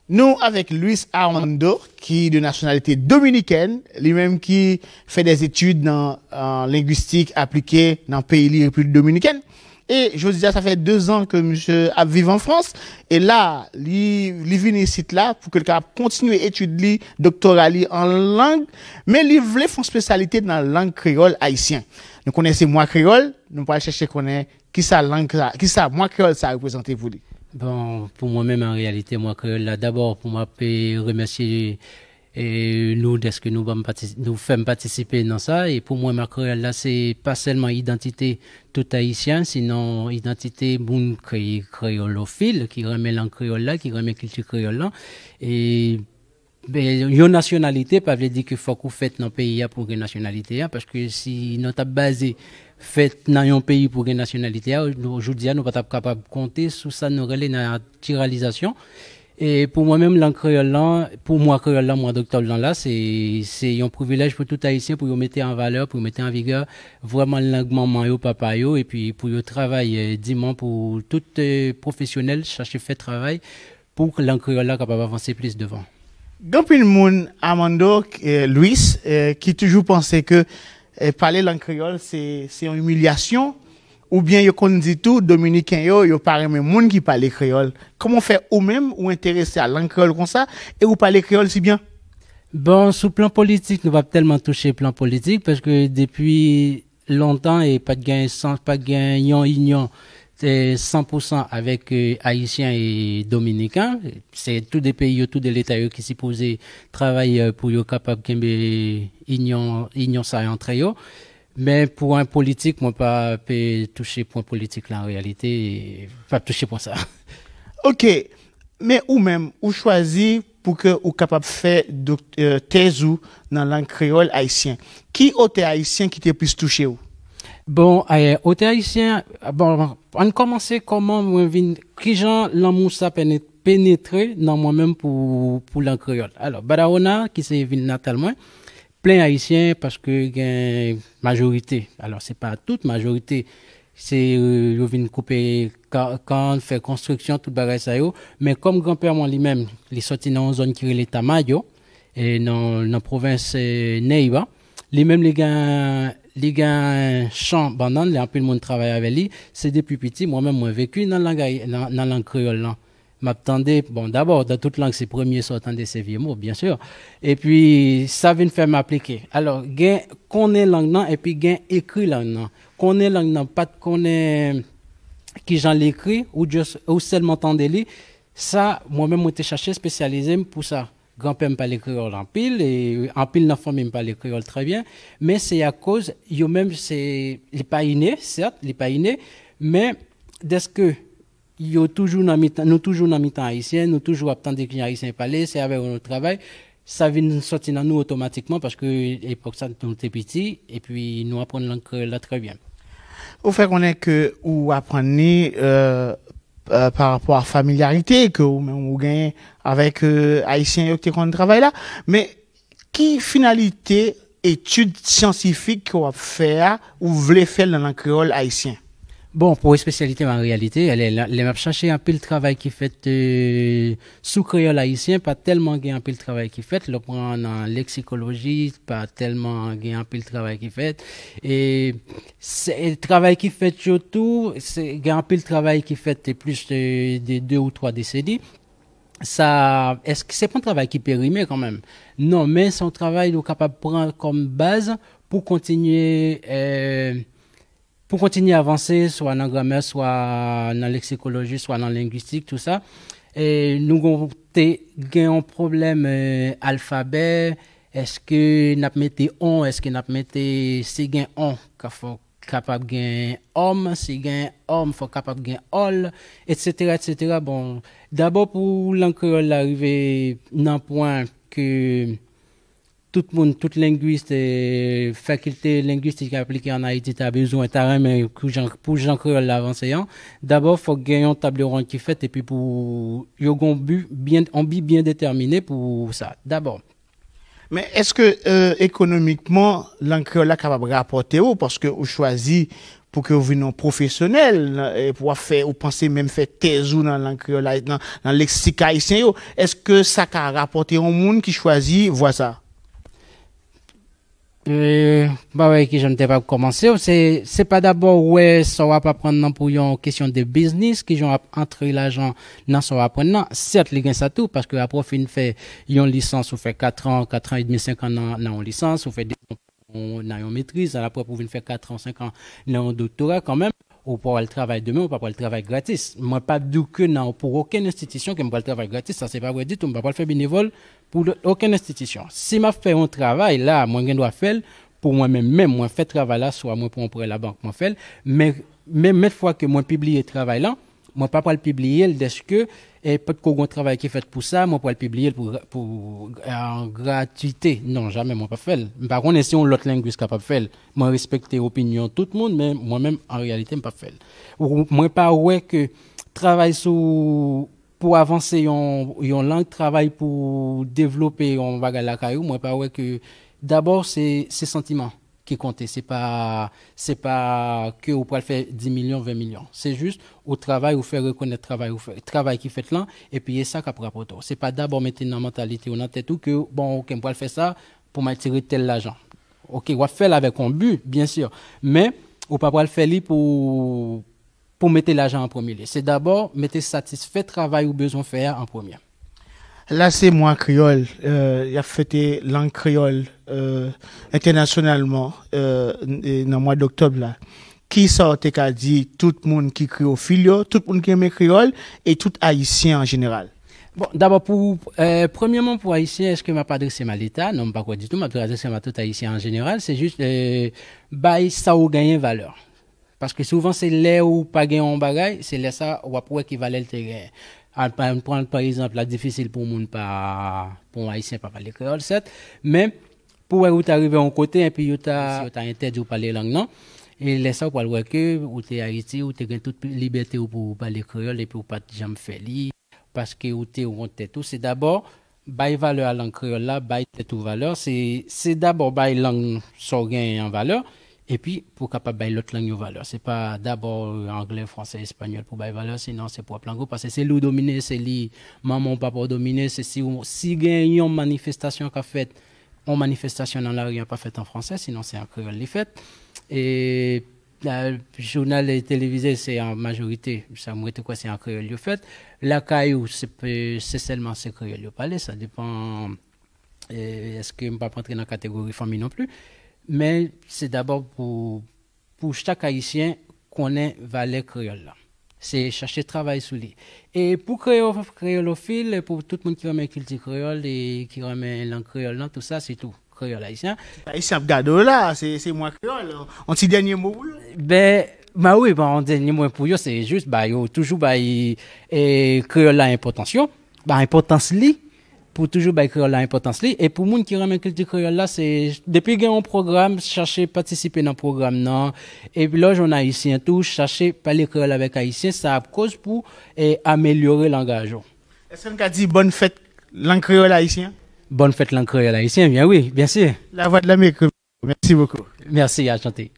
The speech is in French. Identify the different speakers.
Speaker 1: Nous, avec Luis Armando, qui est de nationalité dominicaine, lui-même qui fait des études en linguistique appliquée dans le pays de la République dominicaine. Et je vous dis, ça fait 2 ans que monsieur vit en France. Et là, il vient ici là pour que le continue études doctorales en langue, mais il voulait faire une spécialité dans la langue créole haïtienne. Nous connaissons moi créole, nous allons chercher qui ça langue, qui ça moi créole ça représente pour lui.
Speaker 2: Bon, pour moi-même, en réalité, moi, là, d'abord, pour moi, remercier nous de ce que nous faisons participer dans ça. Et pour moi, ma créole, là, c'est pas seulement identité tout haïtienne, sinon identité moun créolophile, qui remet l'en créole là, qui remet culture créole là. Et, ben, une nationalité, pas veut dire qu'il faut qu'on fasse dans le pays pour une nationalité, parce que si nous sommes basés fait dans un pays pour une nationalité, aujourd'hui, nous ne sommes pas capables de compter sur ça, nous relais dans la naturalisation. Et pour moi-même, langue créole là, pour moi, créole là, moi, docteur là, c'est un privilège pour tout haïtien pour mettre en valeur, pour mettre en vigueur vraiment la langue maman yo, papa yo, et puis pour le travail dimanche pour tout professionnel chercher faire travail pour que langue créole là capable d'avancer plus devant.
Speaker 1: Gampil moun Armando Luis qui toujours pensait que parler langue créole c'est une humiliation ou bien yo kon dit tout dominicain yo parle même moun qui parle créole. Comment faire ou même ou intéressé à langue créole comme ça et ou parler créole si bien?
Speaker 2: Bon, sous plan politique, nous va tellement toucher plan politique parce que depuis longtemps et pas de gain sans pas de gain union c'est 100% avec haïtiens et dominicains. C'est tous des pays, tous des l'État qui s'y posent travailler pour être capable de union ça entre eux. Mais pour un politique, moi pas toucher point politique là en réalité, pas toucher pour ça.
Speaker 1: OK. Mais ou même ou choisi pour que ou capable faire thèse ou dans langue créole haïtien. Qui auteur haïtien qui t'est plus touché ou?
Speaker 2: Bon, auteur haïtien, bon, on commence comment moi qui gens l'amour ça pénétrer dans moi-même pour langue créole. Alors, Badaona qui c'est ville natalement plein haïtien parce que gain majorité. Alors, c'est pas toute majorité. C'est yo vinn couper quand fait construction tout bagage ça yo, mais comme grand-père moi lui-même, il sorti dans une zone qui est l'état Tamayo et dans province Neiba, lui-même les gars champ banane, les un peu le monde travaille avec lui, c'est depuis petit moi-même moi vécu dans la langue créole là. M'attendais bon d'abord dans toute langue c'est premier sortant de ces vieux mots bien sûr et puis ça vient faire m'appliquer alors gain connaît langue non et puis gain écrit langue non connaît langue non pas connaît qui j'en l'écrit ou seulement entendre lui ça moi-même moi t'ai cherché spécialisé pour ça grand-père me parle créole en pile et en pile dans famille me parle créole très bien mais c'est à cause yo même c'est il pas inné certes il pas inné mais dès que nous toujours dans mi-temps haïtien, nous toujours attendre que les haïtiens parlent, c'est avec notre travail, ça vient sortir dans nous automatiquement parce que l'époque ça nous était petit et puis nous apprenons langue là très bien.
Speaker 1: Au fait qu'on est que ou apprenez par rapport à familiarité que ou même ou gagne avec haïtiens qui ont travail là, mais qui finalité étude scientifique qu'on va faire ou voulez faire dans la créole haïtien?
Speaker 2: Bon, pour une spécialité en réalité, elle m'a cherché un peu le travail qui fait sous créole haïtien, pas tellement gain un peu le travail qui fait, le prendre en lexicologie, pas tellement gain un peu le travail qui fait, et c'est le travail qui fait surtout, c'est gain un peu le travail qui fait plus de 2 ou 3 décennies. Ça, est-ce que c'est pas un travail qui périmé quand même? Non, mais c'est un travail qu'on est capable de prendre comme base pour continuer à avancer, soit dans la grammaire, soit dans la lexicologie, soit dans la linguistique, tout ça. Et nous avons un problème alphabet. Est-ce que nous mettons on, est-ce que nous mettons si gain on, capable gain homme, si gain homme, faut capable gain all, etc., etc. Bon, d'abord pour l'encre arriver dans point que tout le monde, toute linguiste et faculté linguistique appliquée en Haïti, tu as besoin, tu as même pour Jean Créole l'avancéant. D'abord, il faut gagner un table ronde qui fait et puis pour y a un but bien déterminé pour ça. D'abord.
Speaker 1: Mais est-ce que économiquement, l'encre là capable de rapporter ou parce que vous choisit pour que vous veniez professionnel et pour faire ou penser même faire thèse ou dans langue créole dans le lexique haïtien yo. Est-ce que ça a rapporté au monde qui choisit voir ça?
Speaker 2: Bah ouais, que je ne t'ai pas commencé. C'est pas d'abord, ouais, ça va pas prendre pour une question de business, qui ont entrer l'argent dans ça va prendre. Certes, les gains ça tout, parce que après, fin fait, une licence, ou fait 4 ans et demi, 5 ans dans une licence, ou fait on a une maîtrise, après, pour venir faire 4 ans, 5 ans dans un doctorat, quand même. Ou pour le travail demain, ou pas pour le travail gratis. Moi, pas du que non, pour aucune institution qui me le travail gratis, ça c'est pas vrai du tout. Je ne peux pas le faire bénévole pour aucune institution. Si je fais un travail là, moi, je dois faire pour moi-même, moi, fais travail là, soit moi pour la banque, moi, faire. Mais même fois que moi, publie le travail là, moi, pas le publier, parce que, et peut-être qu'on a un travail qui est fait pour ça, moi, pas le publier pour en gratuité. Non, jamais, moi, pas faire. Par contre, si on l'autre linguiste capable de faire, moi, respecter l'opinion de tout le monde, mais moi-même, en réalité, je pas faire. Moi, pas ouais que travail pour avancer une langue, travail pour développer un bagage la caillou, moi, pas ouais que, d'abord, c'est sentiment qui compte. C'est pas que vous pouvez faire 10 millions, 20 millions. C'est juste au travail, vous faire reconnaître travail qui fait là, et puis c'est ça qui a pour toi. C'est pas d'abord mettre une mentalité ou dans tête tout que, bon, ok, on peut faire ça pour m'attirer tel l'argent. Ok, on va faire avec un but, bien sûr. Mais, on peut pas le faire pour mettre l'argent en premier lieu. C'est d'abord mettre satisfait travail ou besoin de faire en premier.
Speaker 1: Là, c'est moi créole. Il a fêté langue créole internationalement dans le mois d'octobre là. Qui sortait qu'a dit tout le monde qui créophile, tout le monde qui aime créole et tout haïtien en général.
Speaker 2: Bon, d'abord premièrement pour haïtien, est-ce que m'a pas adressé à l'État? Non, pas quoi du tout. M'a adressé à tout haïtien en général. C'est juste ça ou gagner valeur. Parce que souvent c'est là où pas gagner un bagage, c'est là ça ou pour qui valait le terrain. Prendre par exemple, là, difficile pour moun pour un haïtien pas parler créole, certes, mais pour où t'arriver en côté, et puis t'as interdit de parler langue, non? Et laisse ça pour le voir que, ou t'es Haïti, ou t'es toute liberté pour parler créole, et puis ou pas jamais faire li, parce que ou t'es ou t'es tout, c'est d'abord, bail valeur à langue créole là, bail tout valeur, c'est d'abord bail langue sorgain en valeur, et puis pour capable bailler l'autre langue en valeur. C'est pas d'abord anglais, français, espagnol pour bailler valeur, sinon c'est propre langue parce que c'est lui dominer, c'est lui maman papa dominer, c'est si gagne une manifestation qu'a fait une manifestation dans la rue pas faite en français, sinon c'est en créole les fait. Et le journal et télévisé c'est en majorité, ça me quoi c'est en créole le fait. La caillou c'est seulement c'est créole le parler, ça dépend est-ce que me pas rentrer dans la catégorie famille non plus. Mais c'est d'abord pour chaque haïtien qu'on ait valeur créole là. C'est chercher travail sous lui. Et pour créolophile, pour tout le monde qui remet culture créole et qui remet langue créole là, tout ça c'est tout. Créole haïtien.
Speaker 1: Haïtien gado là, c'est moi créole. Un petit dernier mot.
Speaker 2: Oui, un dernier mot pour eux, c'est juste yo toujours créole là importance importance li. Pour toujours créole l'importance li et pour moun qui remet culture créole là c'est depuis qu'il y a un programme chercher participer dans programme non et puis là on haïtien tout chercher parler créole avec haïtien ça a cause pour améliorer l'engagement.
Speaker 1: Est-ce qu'on a dit bonne fête langue créole haïtien?
Speaker 2: Bonne fête langue créole haïtien, bien oui, bien sûr.
Speaker 1: La voix de la micro. Merci beaucoup.
Speaker 2: Merci, à chanter.